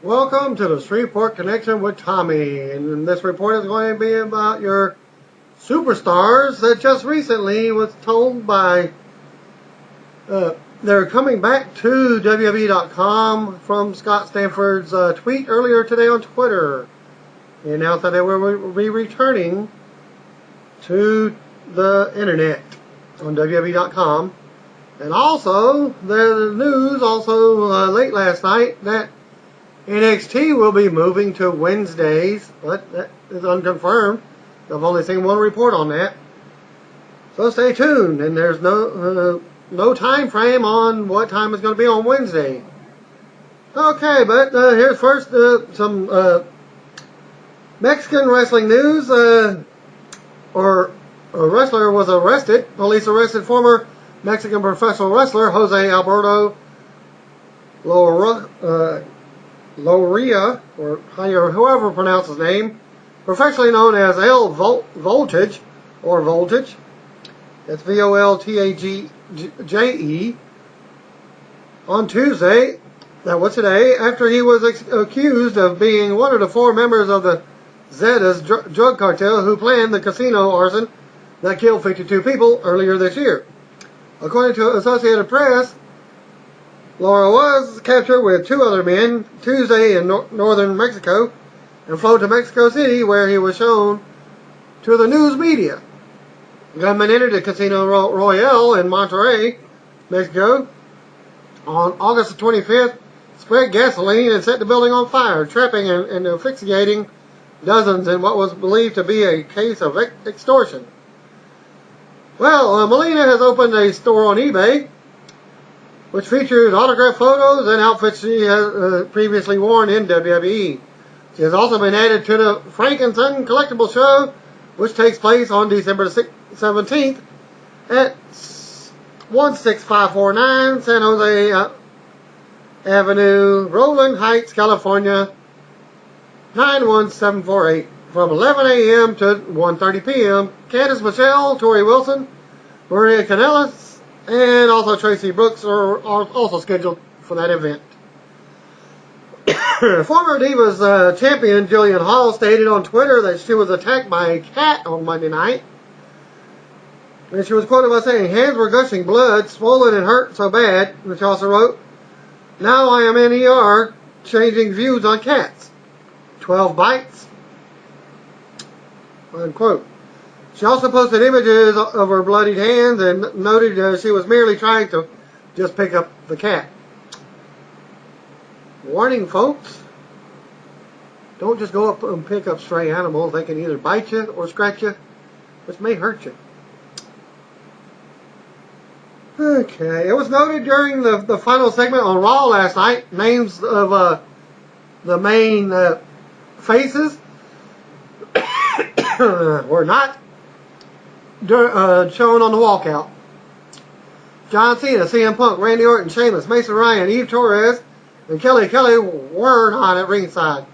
Welcome to the Shreveport Connection with Tommy, and this report is going to be about your superstars that just recently was told by they're coming back to WWE.com from Scott Stanford's tweet earlier today on Twitter. He announced that they will be returning to the internet on WWE.com. And also, the news late last night that NXT will be moving to Wednesdays, but that is unconfirmed. I've only seen one report on that. So stay tuned, and there's no time frame on what time it's going to be on Wednesday. Okay, but here's first some Mexican wrestling news. A wrestler was arrested. Police arrested former Mexican professional wrestler Jose Alberto Loria, or however pronounce his name, professionally known as El Voltage, or Voltage. That's Voltageje. On Tuesday, that was today, after he was accused of being one of the four members of the Zetas drug cartel who planned the casino arson that killed 52 people earlier this year. According to Associated Press, Laura was captured with two other men Tuesday in northern Mexico and flown to Mexico City, where he was shown to the news media. Gunmen entered the Casino Royale in Monterrey, Mexico, on August 25th, spread gasoline and set the building on fire, trapping and asphyxiating dozens in what was believed to be a case of extortion. Well, Melina has opened a store on eBay, which features autographed photos and outfits she has previously worn in WWE. She has also been added to the Frank and Son collectible show, which takes place on December 17th at 16549 San Jose Avenue, Roland Heights, California, 91748, from 11 a.m. to 1:30 p.m. Candice Michelle, Tori Wilson, Maria Kanellis, and also Tracy Brooks are also scheduled for that event. Former Divas champion Jillian Hall stated on Twitter that she was attacked by a cat on Monday night. And she was quoted by saying, "Hands were gushing blood, swollen and hurt so bad." And she also wrote, "Now I am in ER, changing views on cats. 12 bites." Unquote. She also posted images of her bloodied hands and noted she was merely trying to just pick up the cat. Warning, folks. Don't just go up and pick up stray animals. They can either bite you or scratch you, which may hurt you. Okay. It was noted during the final segment on Raw last night, names of the main faces were not shown on the walkout. John Cena, CM Punk, Randy Orton, Sheamus, Mason Ryan, Eve Torres, and Kelly Kelly were not at ringside.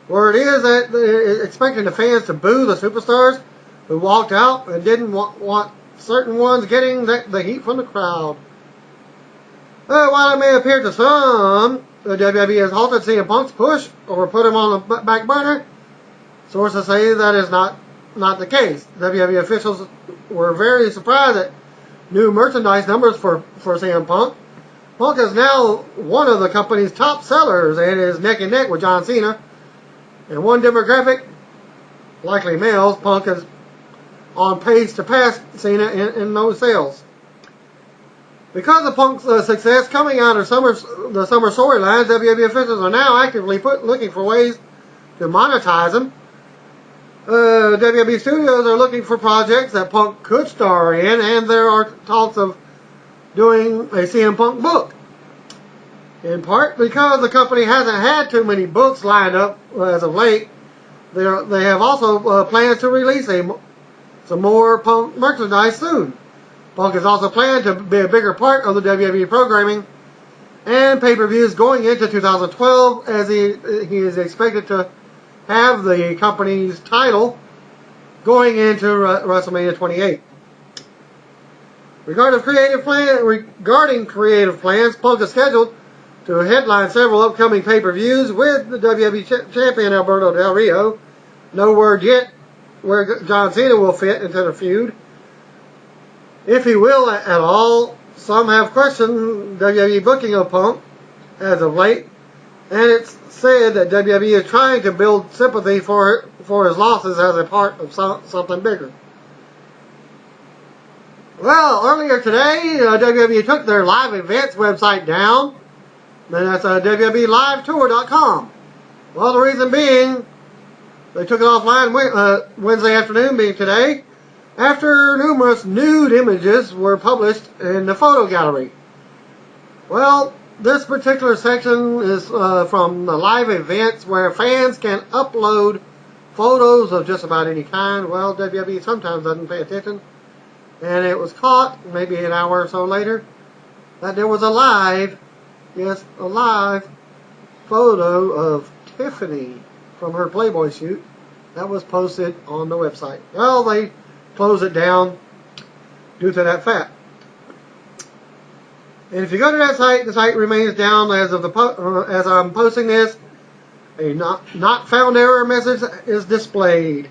Word is that they're expecting the fans to boo the superstars who walked out and didn't want certain ones getting the heat from the crowd. While it may appear to some the WWE has halted CM Punk's push or put him on the back burner, sources say that is not the case. WWE officials were very surprised at new merchandise numbers for CM Punk. Punk is now one of the company's top sellers and is neck and neck with John Cena. In one demographic, likely males, Punk is on pace to pass Cena in those sales. Because of Punk's success coming out of the summer storylines, WWE officials are now actively looking for ways to monetize him. WWE studios are looking for projects that Punk could star in, and there are talks of doing a CM Punk book. In part because the company hasn't had too many books lined up as of late, they have also plans to release some more Punk merchandise soon. Punk is also planned to be a bigger part of the WWE programming and pay-per-views going into 2012, as he is expected to have the company's title going into WrestleMania 28. Regarding creative plans, Punk is scheduled to headline several upcoming pay-per-views with the WWE Champion Alberto Del Rio. No word yet where John Cena will fit into the feud, if he will at all. Some have questioned WWE booking of Punk as of late, and it's said that WWE is trying to build sympathy for his losses as a part of something bigger. Well, earlier today, WWE took their live events website down, and that's WWELiveTour.com. Well, the reason being, they took it offline Wednesday afternoon, being today, after numerous nude images were published in the photo gallery. Well, this particular section is from the live events where fans can upload photos of just about any kind. Well, WWE sometimes doesn't pay attention. And it was caught, maybe an hour or so later, that there was a live photo of Tiffany from her Playboy shoot that was posted on the website. Well, they closed it down due to that fact. And if you go to that site, the site remains down as of as I'm posting this. A not found error message is displayed.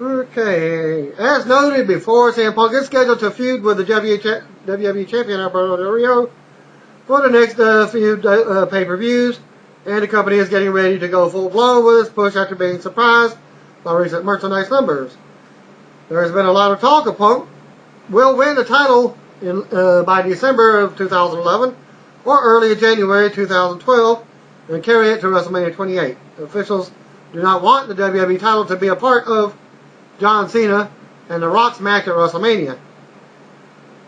Okay, as noted before, CM Punk is scheduled to feud with the WWE Champion Alberto Del Rio for the next few pay-per-views, and the company is getting ready to go full-blown with its push after being surprised by recent merchandise numbers. There has been a lot of talk of Punk will win the title by December of 2011 or early January 2012 and carry it to WrestleMania 28. Officials do not want the WWE title to be a part of John Cena and The Rock's match at WrestleMania.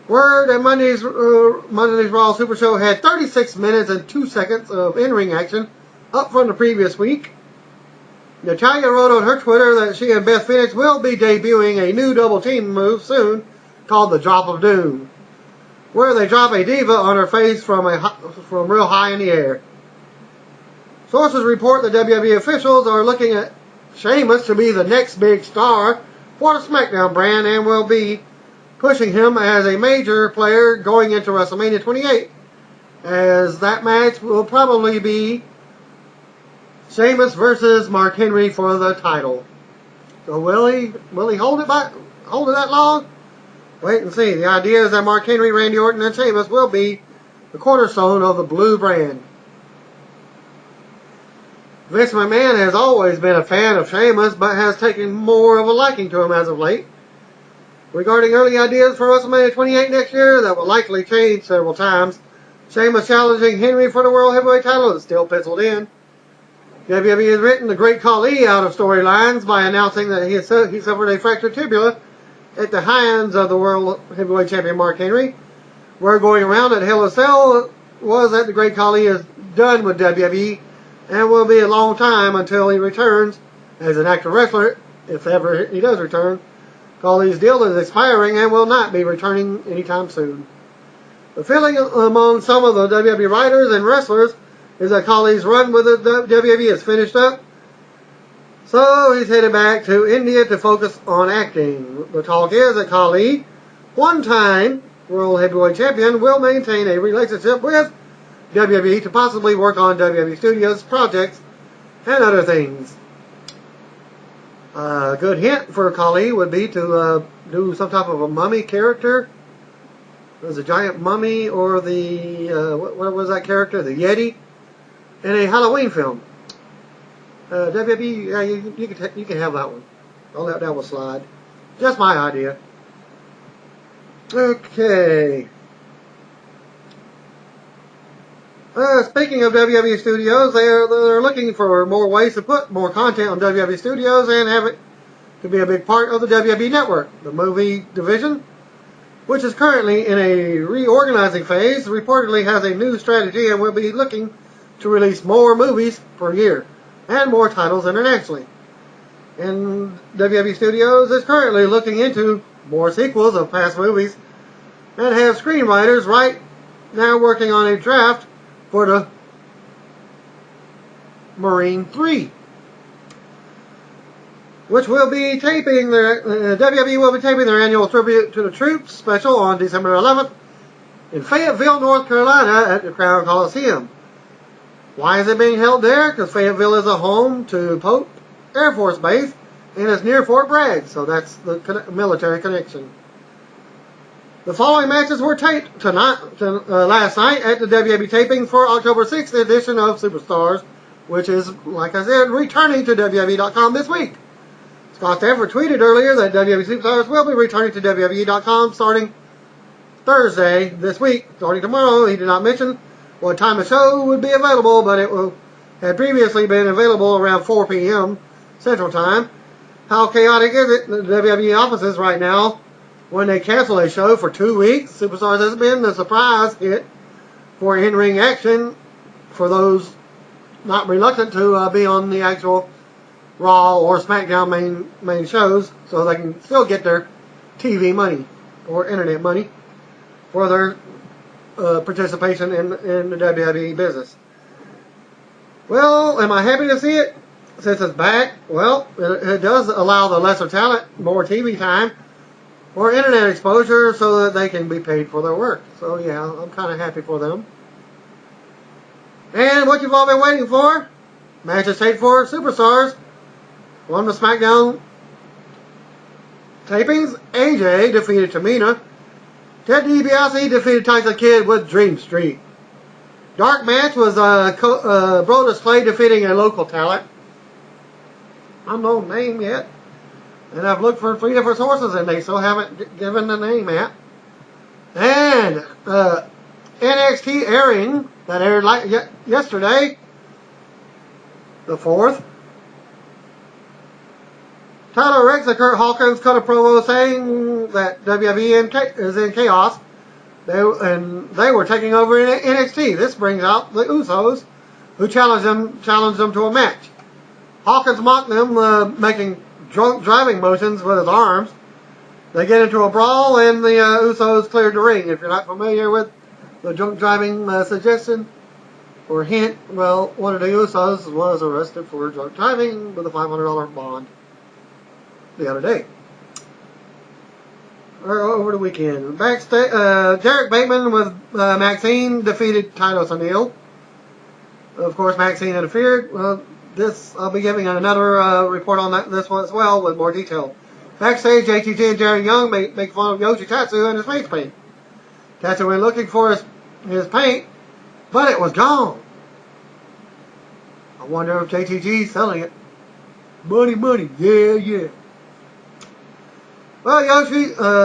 Word that Monday's Raw Super Show had 36 minutes and 2 seconds of in-ring action, up from the previous week. Natalya wrote on her Twitter that she and Beth Phoenix will be debuting a new double team move soon called the Drop of Doom, where they drop a diva on her face from real high in the air. Sources report that WWE officials are looking at Sheamus to be the next big star for the SmackDown brand and will be pushing him as a major player going into WrestleMania 28, as that match will probably be Sheamus versus Mark Henry for the title. So will he hold it that long? Wait and see. The idea is that Mark Henry, Randy Orton, and Sheamus will be the cornerstone of the Blue brand. Vince McMahon has always been a fan of Sheamus, but has taken more of a liking to him as of late. Regarding early ideas for WrestleMania 28 next year, that will likely change several times. Sheamus challenging Henry for the World Heavyweight title is still penciled in. WWE has written the Great Khali out of storylines by announcing that he suffered a fractured tibia at the hands of the World Heavyweight Champion Mark Henry. Word going around that Hell in a Cell was that the Great Khali is done with WWE and will be a long time until he returns as an active wrestler, if ever he does return. Khali's deal is expiring and will not be returning anytime soon. The feeling among some of the WWE writers and wrestlers is that Khali's run with the WWE is finished up, so he's headed back to India to focus on acting. The talk is that Khali, one-time World Heavyweight Champion, will maintain a relationship with WWE to possibly work on WWE Studios projects and other things. A good hint for Khali would be to do some type of a mummy character. There's a giant mummy, or the what was that character? The Yeti, in a Halloween film. WWE, yeah, you can have that one. I'll let that one slide. Just my idea. Okay. Speaking of WWE Studios, they're looking for more ways to put more content on WWE Studios and have it to be a big part of the WWE Network. The movie division, which is currently in a reorganizing phase, reportedly has a new strategy and will be looking to release more movies per year and more titles internationally. And WWE Studios is currently looking into more sequels of past movies and have screenwriters right now working on a draft for the Marine 3. which will be taping WWE will be taping their annual tribute to the troops special on December 11th in Fayetteville, North Carolina at the Crown Coliseum. Why is it being held there? Because Fayetteville is a home to Pope Air Force Base and it's near Fort Bragg, so that's the military connection. The following matches were taped last night at the WWE taping for October 6th edition of Superstars, which is, like I said, returning to WWE.com this week. Scott Stafford tweeted earlier that WWE Superstars will be returning to WWE.com starting Thursday this week. Starting tomorrow, he did not mention what time the show would be available, but it had previously been available around 4 p.m. Central Time. How chaotic is it in the WWE offices right now when they cancel a show for 2 weeks? Superstars has been the surprise hit for in-ring action for those not reluctant to be on the actual Raw or SmackDown main shows, so they can still get their TV money or internet money for their participation in the WWE business. Well, am I happy to see it since it's back? Well, it does allow the lesser talent more TV time or internet exposure so that they can be paid for their work. So yeah, I'm kind of happy for them. And what you've all been waiting for, matches taped for Superstars. On the SmackDown tapings, AJ defeated Tamina. Ted DiBiase defeated Tyson Kidd with Dream Street. Dark match was Brodus Clay defeating a local talent. I'm no name yet. And I've looked for 3 different sources and they still haven't given the name yet. And NXT airing that aired yesterday, the 4th. Tyler Rex and Kurt Hawkins cut a promo saying that WWE is in chaos. They were taking over in NXT. This brings out the Usos, who challenged them to a match. Hawkins mocked them, making drunk driving motions with his arms. They get into a brawl, and the Usos cleared the ring. If you're not familiar with the drunk driving suggestion or hint, well, one of the Usos was arrested for drunk driving with a $500 bond the other day, or over the weekend. Backstage, Derek Bateman with Maxine defeated Titus O'Neil. Of course, Maxine interfered. Well, I'll be giving another report on this one as well with more detail. Backstage, JTG and Jerry Young make fun of Yoshitatsu and his face paint. Tatsu went looking for his paint, but it was gone. I wonder if JTG's selling it. Money, yeah. Well,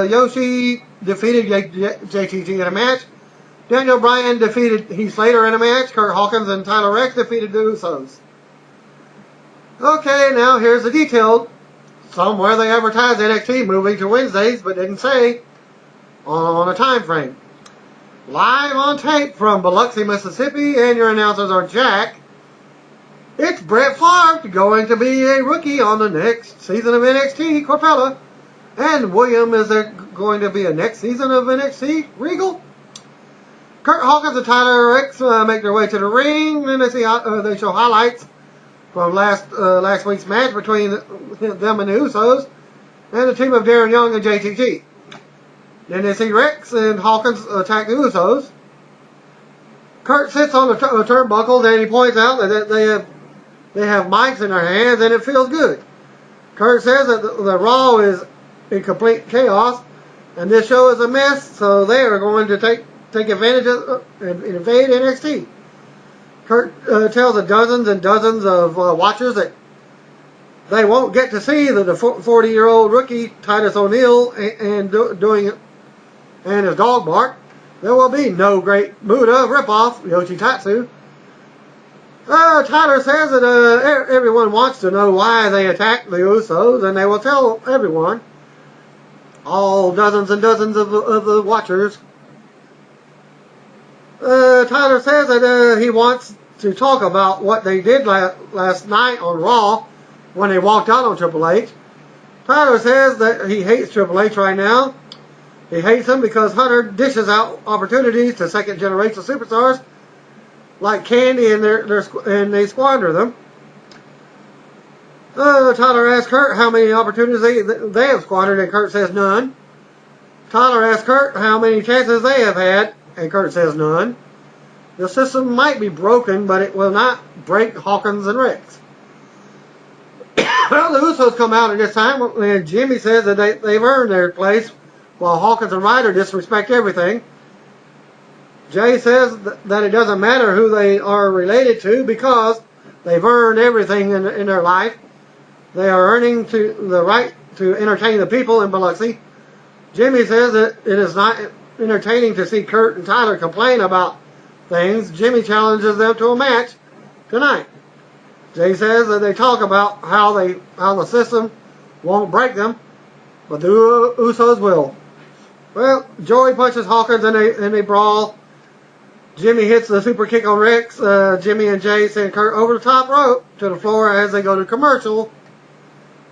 Yoshi defeated JTG in a match. Daniel Bryan defeated Heath Slater in a match. Kurt Hawkins and Tyler Rex defeated the Usos. Okay, now here's the detailed. Somewhere they advertised NXT moving to Wednesdays, but didn't say on a time frame. Live on tape from Biloxi, Mississippi, and your announcers are Jack. It's Brett Favre going to be a rookie on the next season of NXT, Corpella. And William, is there going to be a next season of NXT Regal? Kurt Hawkins and Tyler Rex make their way to the ring, and they show highlights from last week's match between them and the Usos, and the team of Darren Young and JTG. Then they see Rex and Hawkins attack the Usos. Kurt sits on the turnbuckles and he points out that they have mics in their hands and it feels good. Kurt says that the Raw is in complete chaos, and this show is a mess, so they are going to take advantage of and invade NXT. Kurt tells the dozens and dozens of watchers that they won't get to see the 40-year-old rookie Titus O'Neil and his dog bark. There will be no Great Muta ripoff, Yoshitatsu. Tyler says that everyone wants to know why they attacked the Usos, and they will tell everyone. All dozens and dozens of the watchers. Tyler says that he wants to talk about what they did last night on Raw when they walked out on Triple H. Tyler says that he hates Triple H right now. He hates him because Hunter dishes out opportunities to second-generation superstars like candy, and they squander them. Tyler asks Kurt how many opportunities they have squandered, and Kurt says none. Tyler asks Kurt how many chances they have had, and Kurt says none. The system might be broken, but it will not break Hawkins and Rex. Well, the Usos come out at this time, and Jimmy says that they've earned their place, while Hawkins and Ryder disrespect everything. Jay says that it doesn't matter who they are related to because they've earned everything in their life. They are earning the right to entertain the people in Biloxi. Jimmy says that it is not entertaining to see Kurt and Tyler complain about things. Jimmy challenges them to a match tonight. Jay says that they talk about how the system won't break them, but the Usos will. Well, Joey punches Hawkins and they brawl. Jimmy hits the super kick on Rex. Jimmy and Jay send Kurt over the top rope to the floor as they go to commercial.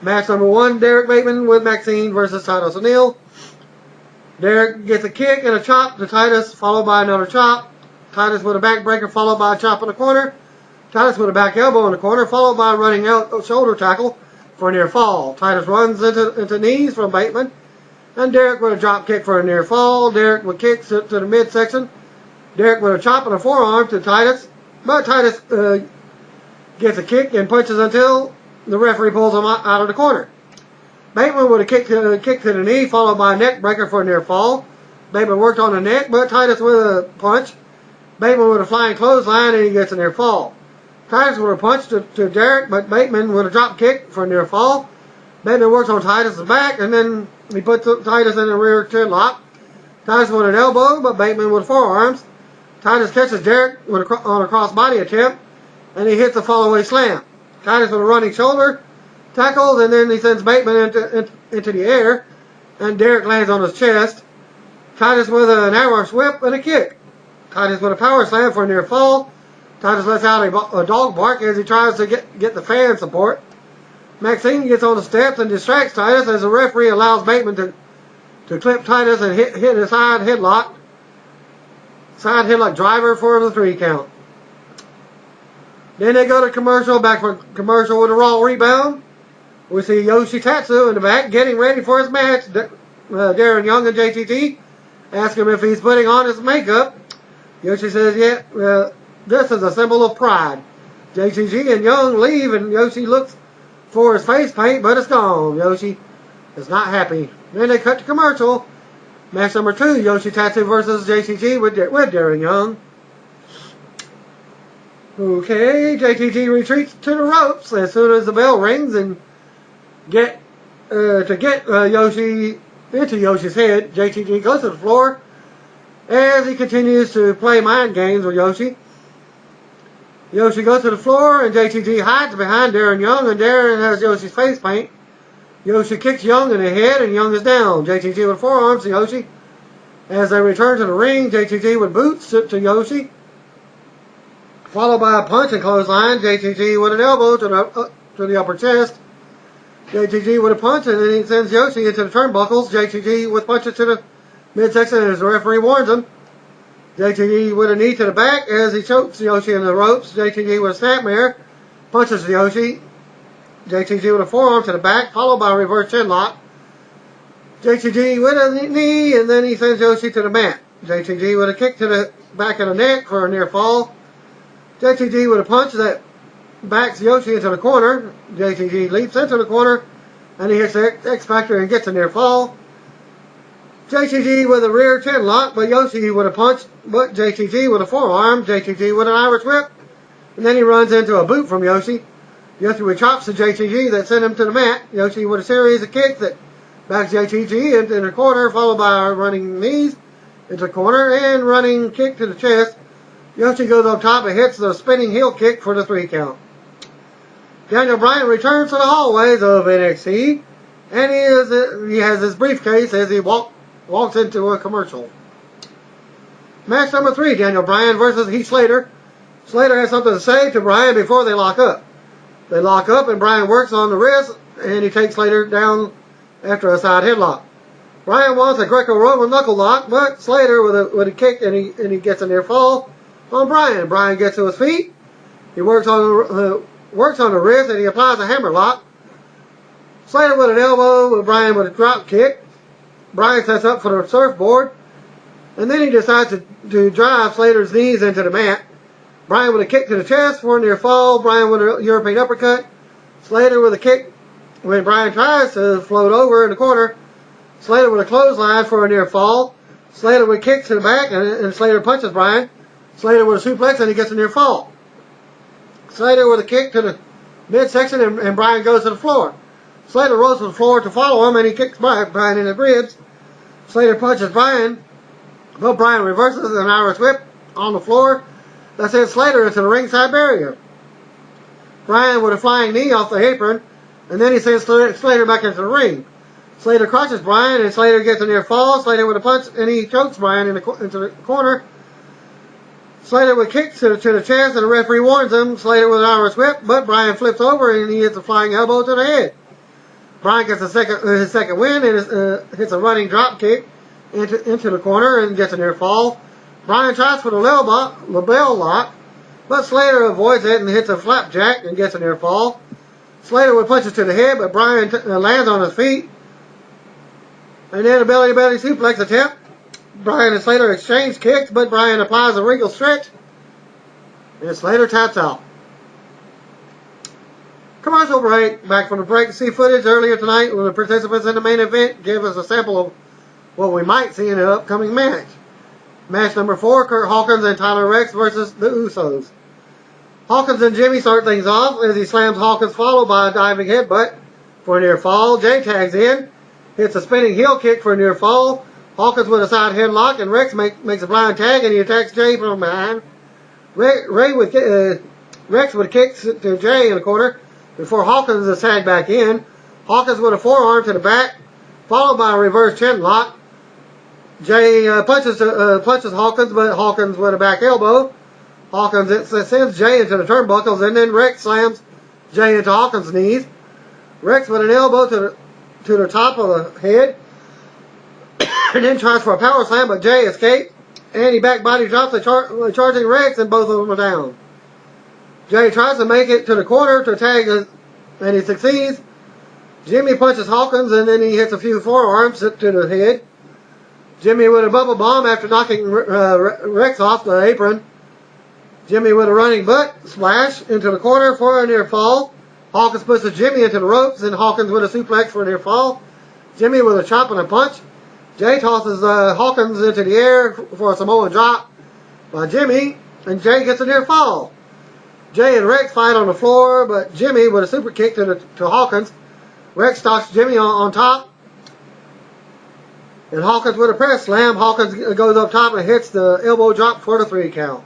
Match number 1, Derek Bateman with Maxine versus Titus O'Neil. Derek gets a kick and a chop to Titus, followed by another chop. Titus with a backbreaker, followed by a chop in the corner. Titus with a back elbow in the corner, followed by a running out shoulder tackle for a near fall. Titus runs into knees from Bateman. And Derek with a drop kick for a near fall. Derek with kicks to the midsection. Derek with a chop and a forearm to Titus. But Titus gets a kick and punches until the referee pulls him out of the corner. Bateman with a kick to the knee, followed by a neck breaker for a near fall. Bateman worked on the neck, but Titus with a punch. Bateman with a flying clothesline, and he gets a near fall. Titus with a punch to Derek, but Bateman with a drop kick for a near fall. Bateman works on Titus' back, and then he puts Titus in a rear chin lock. Titus with an elbow, but Bateman with forearms. Titus catches Derek on a crossbody attempt, and he hits a fall-away slam. Titus with a running shoulder tackles, and then he sends Bateman into the air, and Derek lands on his chest. Titus with an Irish whip and a kick. Titus with a power slam for a near fall. Titus lets out a dog bark as he tries to get the fan support. Maxine gets on the steps and distracts Titus as the referee allows Bateman to clip Titus and hit a side headlock driver for the 3 count. Then they go to commercial, back for commercial with a Raw rebound. We see Yoshi Tatsu in the back getting ready for his match. Darren Young and JTT ask him if he's putting on his makeup. Yoshi says, yeah, this is a symbol of pride. JTT and Young leave, and Yoshi looks for his face paint, but it's gone. Yoshi is not happy. Then they cut to commercial. Match number 2, Yoshi Tatsu versus JTT with Darren Young. Okay, JTT retreats to the ropes as soon as the bell rings and get Yoshi into Yoshi's head. JTT goes to the floor as he continues to play mind games with Yoshi. Yoshi goes to the floor and JTT hides behind Darren Young, and Darren has Yoshi's face paint. Yoshi kicks Young in the head and Young is down. JTT with forearms to Yoshi. As they return to the ring, JTT with boots to Yoshi, followed by a punch and clothesline. JTT with an elbow to the upper chest. JTT with a punch, and then he sends Yoshi into the turnbuckles. JTT with punches to the midsection as the referee warns him. JTT with a knee to the back as he chokes Yoshi in the ropes. JTT with a snapmare, punches Yoshi. JTT with a forearm to the back, followed by a reverse chin lock. JTT with a knee, and then he sends Yoshi to the mat. JTT with a kick to the back of the neck for a near fall. JTT with a punch that backs Yoshi into the corner. JTT leaps into the corner, and he hits the X Factor and gets a near fall. JTT with a rear chin lock, but Yoshi with a punch, but JTT with a forearm. JTT with an Irish whip, and then he runs into a boot from Yoshi. Yoshi with chops to JTT that sent him to the mat. Yoshi with a series of kicks that backs JTT into the corner, followed by running knees into the corner and running kick to the chest. Yoshi goes up top and hits the spinning heel kick for the 3 count. Daniel Bryan returns to the hallways of NXT, and he has his briefcase as he walks into a commercial. Match number 3, Daniel Bryan versus Heath Slater. Slater has something to say to Bryan before they lock up. They lock up and Bryan works on the wrist, and he takes Slater down after a side headlock. Bryan wants a Greco-Roman knuckle lock, but Slater with a kick, and he gets a near fall on Bryan. Bryan gets to his feet. He works on the wrist, and he applies a hammer lock. Slater with an elbow, with Bryan with a drop kick. Bryan sets up for the surfboard, and then he decides to drive Slater's knees into the mat. Bryan with a kick to the chest for a near fall. Bryan with a European uppercut. Slater with a kick when Bryan tries to float over in the corner. Slater with a clothesline for a near fall. Slater with kicks to the back, and Slater punches Bryan. Slater with a suplex, and he gets a near fall. Slater with a kick to the midsection, and Bryan goes to the floor. Slater rolls to the floor to follow him, and he kicks Bryan in the ribs. Slater punches Bryan, but Bryan reverses an Irish whip on the floor. That sends Slater into the ringside barrier. Bryan with a flying knee off the apron, and then he sends Slater back into the ring. Slater crushes Bryan, and Slater gets a near fall. Slater with a punch, and he chokes Bryan into the corner. Slater with kicks to the chest, and the referee warns him. Slater with an Irish whip, but Bryan flips over, and he hits a flying elbow to the head. Bryan gets his second win, and hits a running drop kick into the corner and gets a near fall. Bryan tries for the label lock, but Slater avoids it and hits a flapjack and gets a near fall. Slater with punches to the head, but Bryan lands on his feet. And then a belly-to-belly suplex attempt. Bryan and Slater exchange kicks, but Bryan applies a regal stretch, and Slater taps out. Commercial break. Back from the break. See footage earlier tonight when the participants in the main event gave us a sample of what we might see in an upcoming match. Match number 4, Kurt Hawkins and Tyler Rex versus the Usos. Hawkins and Jimmy start things off as he slams Hawkins, followed by a diving headbutt for a near fall. Jay tags in, hits a spinning heel kick for a near fall. Hawkins with a side headlock, and Rex makes a blind tag, and he attacks Jay from behind. Rex with kicks to Jay in the corner before Hawkins is tagged back in. Hawkins with a forearm to the back, followed by a reverse chin lock. Jay punches Hawkins, but Hawkins with a back elbow. Hawkins sends Jay into the turnbuckles, and then Rex slams Jay into Hawkins' knees. Rex with an elbow to the top of the head, and then tries for a power slam, but Jay escapes, and he back body drops the charging Rex, and both of them are down. Jay tries to make it to the corner to tag, and he succeeds. Jimmy punches Hawkins, and then he hits a few forearms to the head. Jimmy with a bubble bomb after knocking Rex off the apron. Jimmy with a running butt splash into the corner for a near fall. Hawkins pushes Jimmy into the ropes, and Hawkins with a suplex for a near fall. Jimmy with a chop and a punch. Jay tosses Hawkins into the air for a Samoan drop by Jimmy, and Jay gets a near fall. Jay and Rex fight on the floor, but Jimmy with a super kick to Hawkins. Rex stalks Jimmy on top, and Hawkins with a press slam. Hawkins goes up top and hits the elbow drop for the 3 count.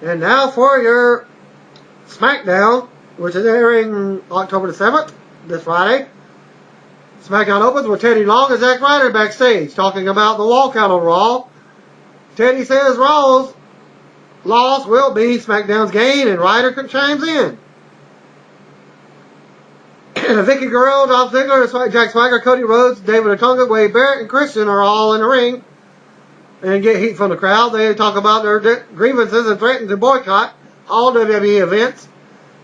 And now for your SmackDown, which is airing October the 7th, this Friday. SmackDown opens with Teddy Long and Zack Ryder backstage talking about the walkout on Raw. Teddy says Raw's loss will be SmackDown's gain, and Ryder chimes in. Vicky Guerrero, Dolph Ziggler, Jack Swagger, Cody Rhodes, David Otunga, Wade Barrett, and Christian are all in the ring and get heat from the crowd. They talk about their grievances and threaten to boycott all WWE events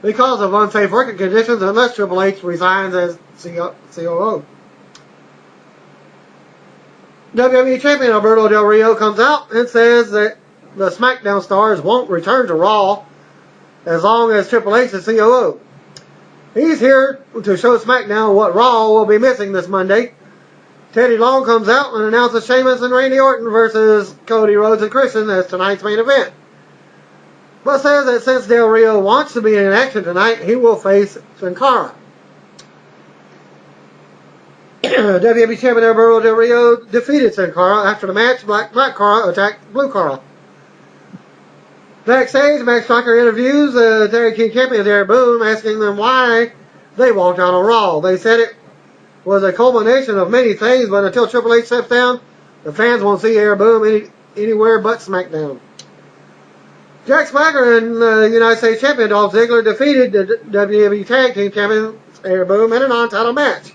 because of unsafe working conditions unless Triple H resigns as COO. WWE Champion Alberto Del Rio comes out and says that the SmackDown stars won't return to Raw as long as Triple H is COO. He's here to show SmackDown what Raw will be missing this Monday. Teddy Long comes out and announces Sheamus and Randy Orton versus Cody Rhodes and Christian as tonight's main event, but says that since Del Rio wants to be in action tonight, he will face Sin Cara. WWE Champion Alberto Del Rio defeated Sin Cara. After the match, Black Cara attacked Blue Cara. Backstage, Max Striker interviews Tag Team Champions Eric Boone, asking them why they walked out on Raw. They said it was a culmination of many things, but until Triple H steps down, the fans won't see Eric Boone anywhere but SmackDown. Jack Swagger and United States Champion Dolph Ziggler defeated the WWE Tag Team Champions Eric Boone in a non-title match.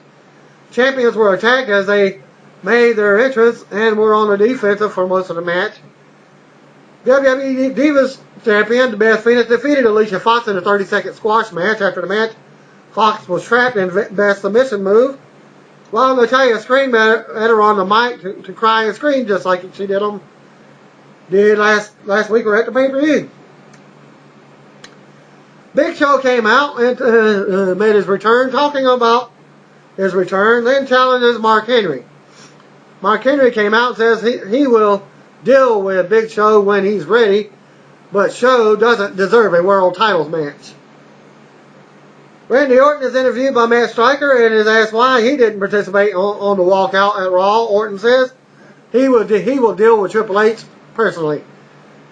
Champions were attacked as they made their entrance and were on the defensive for most of the match. WWE Divas Champion Beth Phoenix defeated Alicia Fox in a 30-second squash match. After the match, Fox was trapped in best submission move, while Natalya screamed at her on the mic to cry and scream just like she did last week or at the pay-per-view. Big Show came out and made his return, talking about his return, then challenges Mark Henry. Mark Henry came out and says he will deal with Big Show when he's ready, but Show doesn't deserve a world titles match. Randy Orton is interviewed by Matt Striker and is asked why he didn't participate on the walkout at Raw. Orton says he will deal with Triple H personally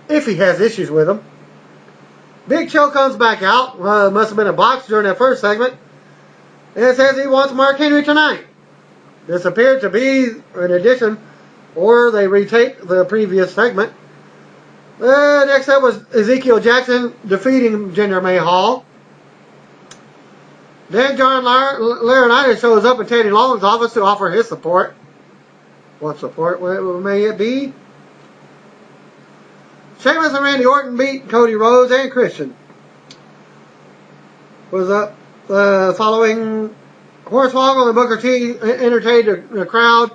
if he has issues with him. Big Show comes back out, must have been a botch during that first segment, and says he wants Mark Henry tonight. This appeared to be an addition, or they retaped the previous segment. Next up was Ezekiel Jackson defeating Jinder Mahal. Then John Laurinaitis shows up in Teddy Long's office to offer his support. What support may it be? Sheamus and Randy Orton beat Cody Rhodes and Christian. Was up following Hornswoggle and Booker T entertained the crowd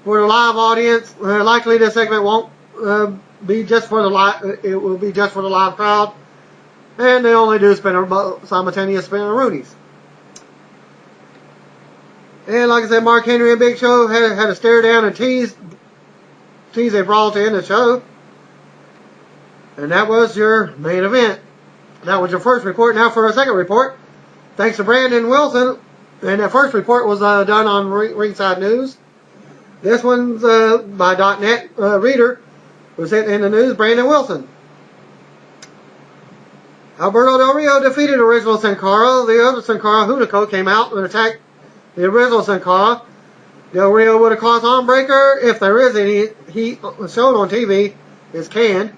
for the live audience. Likely this segment won't be just for the live. It will be just for the live crowd, and they only do simultaneous spin-a-roonies. And like I said, Mark Henry and Big Show had a stare down and tease a brawl to end the show. And that was your main event. That was your first report. Now for a second report. Thanks to Brandon Wilson. And that first report was done on Ringside News. This one's by .net reader was in the news, Brandon Wilson. Alberto Del Rio defeated original Sin Cara. The other Sin Cara, Hunico, came out and attacked the original Sin Cara. Del Rio would have caused arm breaker if there is any. He shown on TV is canned.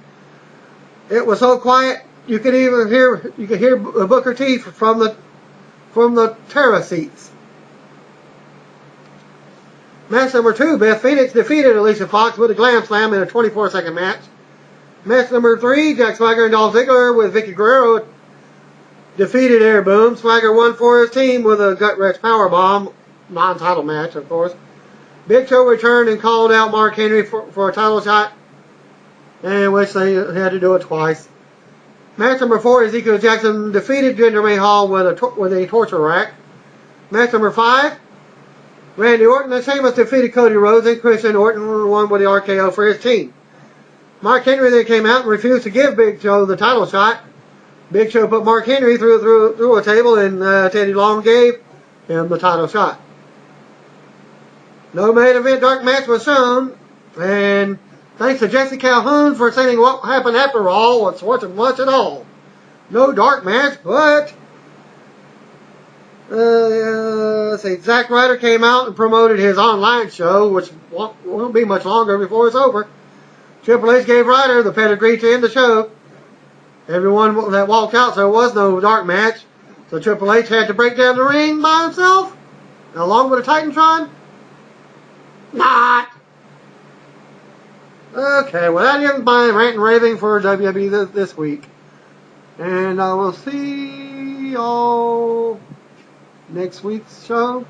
It was so quiet you could hear Booker T from the terrace seats. Match number 2, Beth Phoenix defeated Alicia Fox with a glam slam in a 24-second match. Match number 3, Jack Swagger and Dolph Ziggler with Vicky Guerrero defeated Air Boom. Swagger won for his team with a gut wrench powerbomb, non-title match, of course. Big Show returned and called out Mark Henry for a title shot, in which they had to do it twice. Match number 4, Ezekiel Jackson defeated Jinder Mahal with a torture rack. Match number 5, Randy Orton and Sheamus defeated Cody Rhodes and Christian. Orton won with the RKO for his team. Mark Henry then came out and refused to give Big Show the title shot. Big Show put Mark Henry through a table, and Teddy Long gave him the title shot. No main event dark match was shown, and thanks to Jesse Calhoun for saying what happened after all, it's wasn't much at all. No dark match, but let's see, Zack Ryder came out and promoted his online show, which won't be much longer before it's over. Triple H gave Ryder the pedigree to end the show. Everyone that walked out, so there was no dark match. So Triple H had to break down the ring by himself, along with a Titantron. Not. Okay, well that ends my rant and raving for WWE this week. And I will see y'all next week's show.